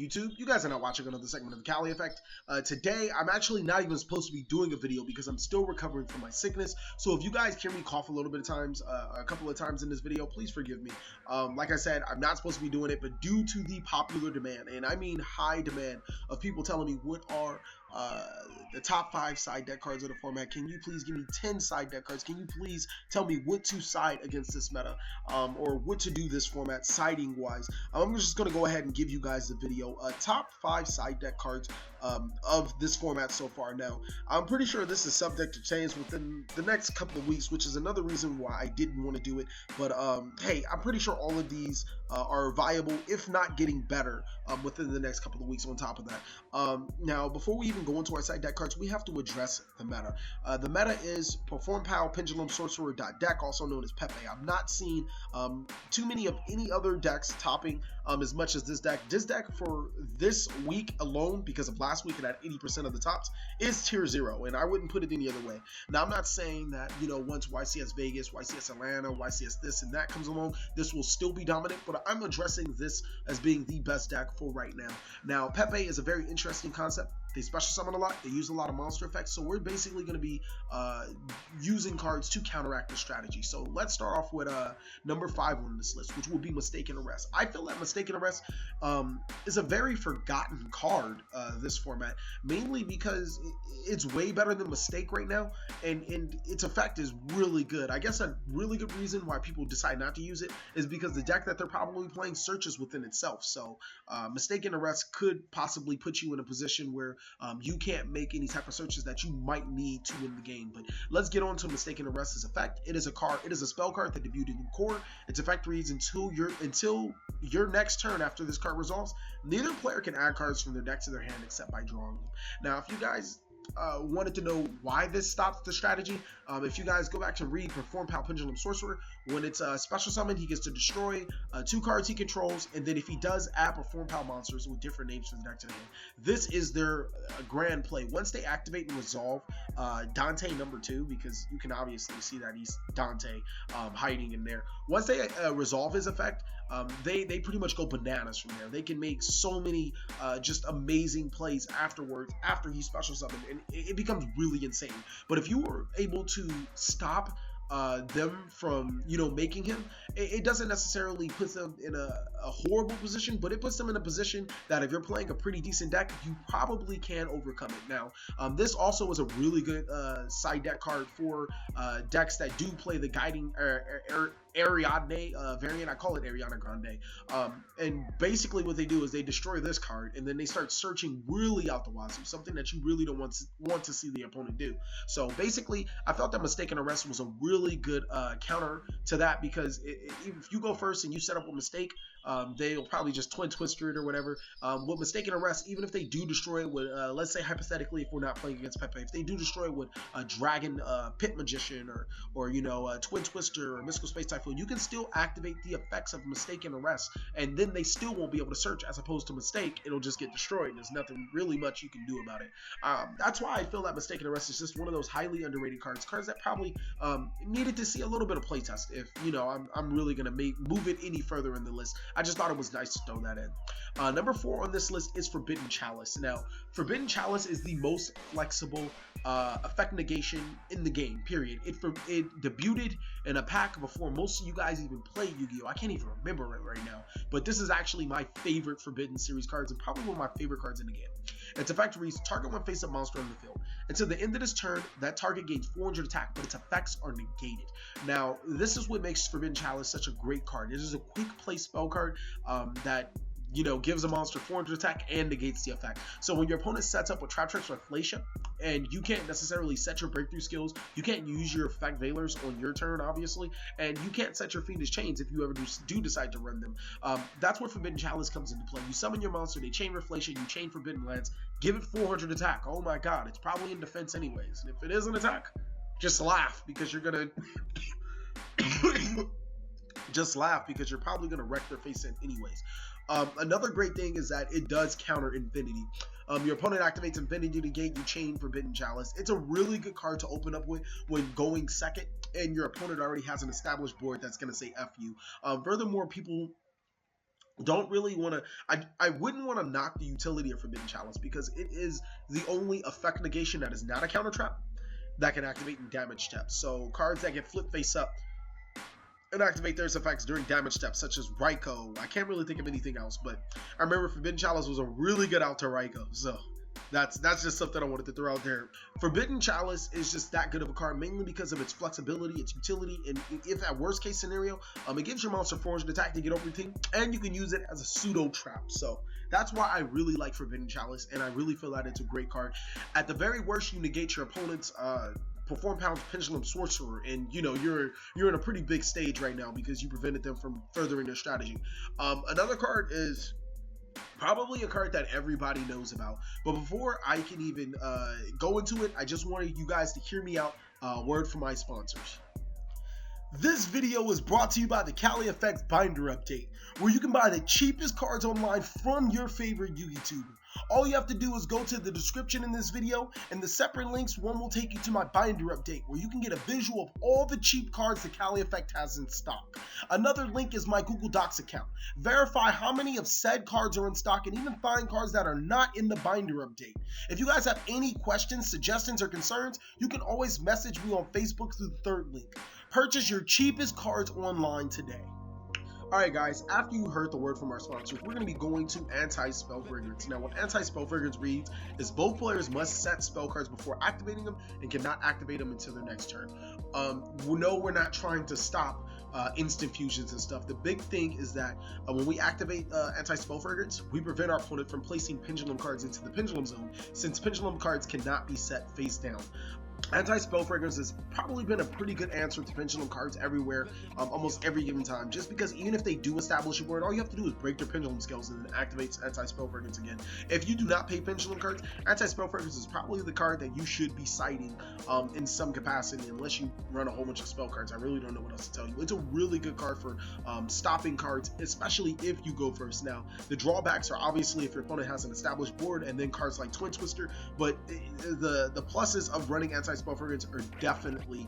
YouTube? You guys are not watching another segment of the Cali Effect. Today, I'm actually not even supposed to be doing a video because I'm still recovering from my sickness. So if you guys hear me cough a little bit of times, a couple of times in this video, please forgive me. Like I said, I'm not supposed to be doing it, but due to the popular demand, and I mean high demand, of people telling me what are the top 5 side deck cards of the format, can you please give me 10 side deck cards? Can you please tell me what to side against this meta, or what to do this format siding wise? I'm just going to go ahead and give you guys the video, top 5 side deck cards of this format so far. Now, I'm pretty sure this is subject to change within the next couple of weeks, which is another reason why I didn't want to do it. But hey, I'm pretty sure all of these are viable, if not getting better, within the next couple of weeks on top of that. Now, before we even go into our side deck cards, we have to address the meta. The meta is Perform Pal, Pendulum, Sorcerer, deck, also known as Pepe. I've not seen too many of any other decks topping as much as this deck. This deck for this week alone, because of last week it had 80% of the tops, is tier 0, and I wouldn't put it any other way. Now, I'm not saying that, you know, once YCS Vegas, YCS Atlanta, YCS this and that comes along, this will still be dominant, but I'm addressing this as being the best deck for right now. Now, Pepe is a very interesting concept. They special summon a lot, they use a lot of monster effects, so we're basically going to be using cards to counteract the strategy. So let's start off with number 5 on this list, which will be Mistaken Arrest. I feel that Mistaken Arrest is a very forgotten card this format, mainly because it's way better than Mistake right now, and its effect is really good. I guess a really good reason why people decide not to use it is because the deck that they're probably playing searches within itself. So Mistaken Arrest could possibly put you in a position where you can't make any type of searches that you might need to win the game. But let's get on to Mistaken Arrest's effect. It is a spell card that debuted in core. Its effect reads until your next turn after this card resolves, neither player can add cards from their deck to their hand except by drawing them. Now, if you guys wanted to know why this stops the strategy, if you guys go back to read Perform Pal, Pendulum, Sorcerer, when it's a special summon, he gets to destroy 2 cards he controls, and then if he does add Perform Pal monsters with different names for the deck to the hand, this is their grand play. Once they activate and resolve Dante number 2, because you can obviously see that he's Dante hiding in there. Once they resolve his effect, they pretty much go bananas from there. They can make so many just amazing plays afterwards, after he's special summoned, and it becomes really insane. But if you were able to stop them from, you know, making him, it doesn't necessarily put them in a horrible position, but it puts them in a position that if you're playing a pretty decent deck, you probably can overcome it. Now, this also is a really good side deck card for decks that do play the Guiding Ariadne variant. I call it Ariana Grande. And basically what they do is they destroy this card, and then they start searching really out the wazoo, something that you really don't want to see the opponent do. So basically, I felt that Mistaken Arrest was a really good counter to that, because if you go first and you set up a mistake, they'll probably just twin twister it or whatever. With Mistaken Arrest, even if they do destroy it with, let's say hypothetically, if we're not playing against Pepe, if they do destroy it with a Dragon Pit Magician, or you know, a Twin Twister or Mystical Space Typhoon, you can still activate the effects of Mistaken Arrest, and then they still won't be able to search. As opposed to Mistake, it'll just get destroyed. There's nothing really much you can do about it. That's why I feel that Mistaken Arrest is just one of those highly underrated cards that probably needed to see a little bit of playtest. If, you know, I'm really gonna move it any further in the list. I just thought it was nice to throw that in. Number 4 on this list is Forbidden Chalice. Now, Forbidden Chalice is the most flexible effect negation in the game, period. It debuted in a pack before most of you guys even play Yu-Gi-Oh! I can't even remember it right now, but this is actually my favorite Forbidden series cards, and probably one of my favorite cards in the game. Its effect reads, target one face-up monster on the field. Until the end of this turn, that target gains 400 attack, but its effects are negated. Now, this is what makes Forbidden Chalice such a great card. It is a quick play spell card that, you know, gives a monster 400 attack and negates the effect. So when your opponent sets up with Trap Tricks or Inflation, and you can't necessarily set your breakthrough skills, you can't use your effect Veilers on your turn, obviously, and you can't set your Fiendish Chains if you ever do decide to run them. That's where Forbidden Chalice comes into play. You summon your monster, they chain Reflation, you chain Forbidden Lance, give it 400 attack. Oh my god, it's probably in defense anyways. And if it is an attack, just laugh, because you're gonna just laugh, because you're probably gonna wreck their face in anyways. Another great thing is that it does counter Infinity. Your opponent activates Infinity to gate, you chain Forbidden Chalice. It's a really good card to open up with when going second, and your opponent already has an established board that's going to say F you. Furthermore, people don't really want to, I wouldn't want to knock the utility of Forbidden Chalice because it is the only effect negation that is not a counter trap that can activate in damage steps. So cards that get flip face up and activate their effects during damage steps, such as Raikou. I can't really think of anything else, but I remember Forbidden Chalice was a really good out to Raikou, so that's just something I wanted to throw out there. Forbidden Chalice is just that good of a card, mainly because of its flexibility, its utility, and if at worst case scenario, it gives your monster 400 attack to get over your team, and you can use it as a pseudo trap. So that's why I really like Forbidden Chalice, and I really feel that it's a great card. At the very worst, you negate your opponent's Perform Pound's Pendulum Sorcerer, and you know you're in a pretty big stage right now because you prevented them from furthering their strategy. Another card is probably a card that everybody knows about, but before I can even go into it, I just wanted you guys to hear me out. Word from my sponsors. This video is brought to you by the Cali Effects Binder Update, where you can buy the cheapest cards online from your favorite YouTuber. All you have to do is go to the description in this video, and the separate links, one will take you to my binder update, where you can get a visual of all the cheap cards the Cali Effect has in stock. Another link is my Google Docs account. Verify how many of said cards are in stock, and even find cards that are not in the binder update. If you guys have any questions, suggestions, or concerns, you can always message me on Facebook through the third link. Purchase your cheapest cards online today. Alright guys, after you heard the word from our sponsors, we're going to be going to AntiSpell Fragrance. Now what AntiSpell Fragrance reads is both players must set spell cards before activating them and cannot activate them until their next turn. No, we're not trying to stop instant fusions and stuff. The big thing is that when we activate AntiSpell Fragrance, we prevent our opponent from placing pendulum cards into the pendulum zone, since pendulum cards cannot be set face down. AntiSpell Fragrance has probably been a pretty good answer to pendulum cards everywhere, almost every given time, just because even if they do establish a board, all you have to do is break their pendulum skills and it activates AntiSpell Fragrance again. If you do not pay pendulum cards, AntiSpell Fragrance is probably the card that you should be citing in some capacity, unless you run a whole bunch of spell cards. I really don't know what else to tell you. It's a really good card for stopping cards, especially if you go first. Now, the drawbacks are obviously if your opponent has an established board, and then cards like Twin Twister, but the pluses of running AntiSpell Fragrance are definitely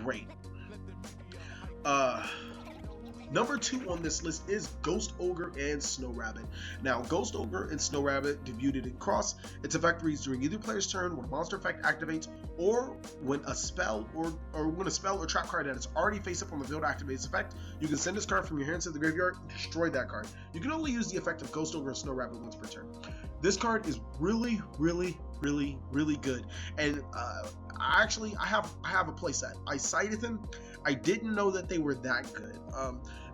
great. Number 2 on this list is Ghost Ogre and Snow Rabbit. Now, Ghost Ogre and Snow Rabbit debuted in Cross. Its effect reads during either player's turn when a monster effect activates, or when a spell or when a spell or trap card that is already face up on the field activates its effect, you can send this card from your hands to the graveyard and destroy that card. You can only use the effect of Ghost Ogre and Snow Rabbit once per turn. This card is really good, and I have a playset. I cited them. I didn't know that they were that good.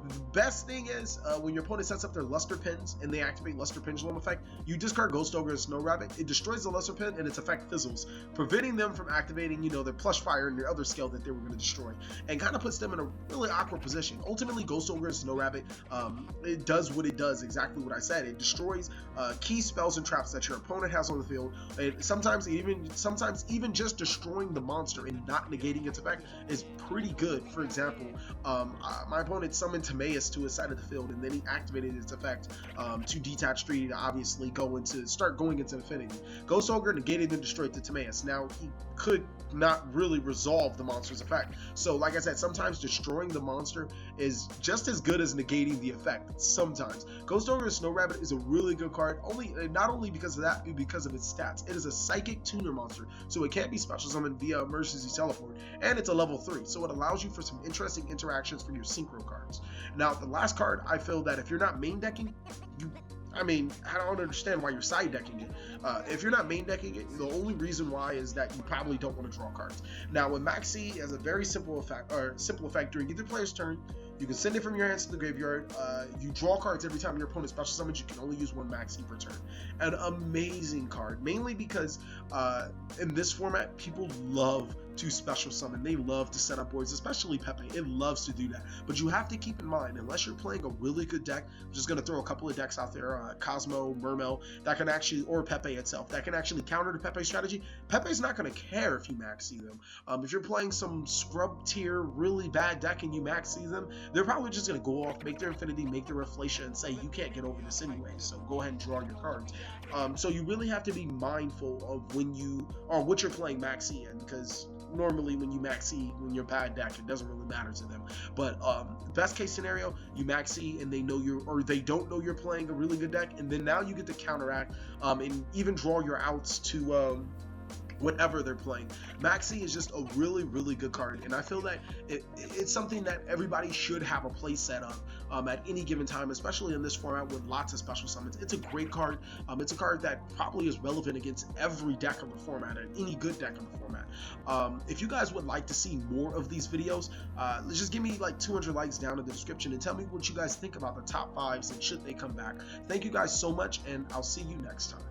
The best thing is when your opponent sets up their Luster Pins and they activate Luster Pendulum effect, you discard Ghost Ogre and Snow Rabbit. It destroys the Luster Pin and its effect fizzles, preventing them from activating, their Plush Fire and their other skill that they were going to destroy, and kind of puts them in a really awkward position. Ultimately, Ghost Ogre and Snow Rabbit, it does what it does, exactly what I said. It destroys key spells and traps that your opponent has on the field. And sometimes even just destroying the monster and not negating its effect is pretty good. For example, my opponent summoned Timaeus to his side of the field, and then he activated its effect to detach 3 to obviously start going into infinity. Ghost Ogre negated and destroyed the Timaeus. Now, he could not really resolve the monster's effect. So, like I said, sometimes destroying the monster is just as good as negating the effect. Sometimes. Ghost Ogre and Snow Rabbit is a really good card, not only because of that, but because of its stats. It is a psychic tuner monster, so it can't be special summoned via emergency teleport, and it's a level 3, so it allows you for some interesting interactions for your synchro cards. Now, the last card, I feel that if you're not main decking, I don't understand why you're side decking it. If you're not main decking it, the only reason why is that you probably don't want to draw cards. Now, with Maxie has a very simple effect during either player's turn. You can send it from your hands to the graveyard. You draw cards every time your opponent special summons. You can only use 1 Maxie per turn. An amazing card, mainly because in this format, people love to special summon. They love to set up boards, especially Pepe. It loves to do that. But you have to keep in mind, unless you're playing a really good deck, I'm just going to throw a couple of decks out there, Cosmo, Mermel, that can actually, or Pepe itself, that can actually counter the Pepe strategy. Pepe's not going to care if you Maxie them. If you're playing some scrub tier, really bad deck and you Maxie them, they're probably just going to go off, make their Infinity, make their Reflation, and say, you can't get over this anyway, so go ahead and draw your cards. So you really have to be mindful of what you're playing Maxie in, because normally when you Maxie, when you're bad deck, it doesn't really matter to them. But best case scenario, you Maxie and they know you're, or they don't know you're playing a really good deck, and then now you get to counteract and even draw your outs to whatever they're playing. Maxie is just a really, really good card, and I feel that it's something that everybody should have a play set of at any given time, especially in this format with lots of special summons. It's a great card. It's a card that probably is relevant against every deck of the format, and any good deck of the format. If you guys would like to see more of these videos, just give me like 200 likes down in the description and tell me what you guys think about the top 5s and should they come back. Thank you guys so much, and I'll see you next time.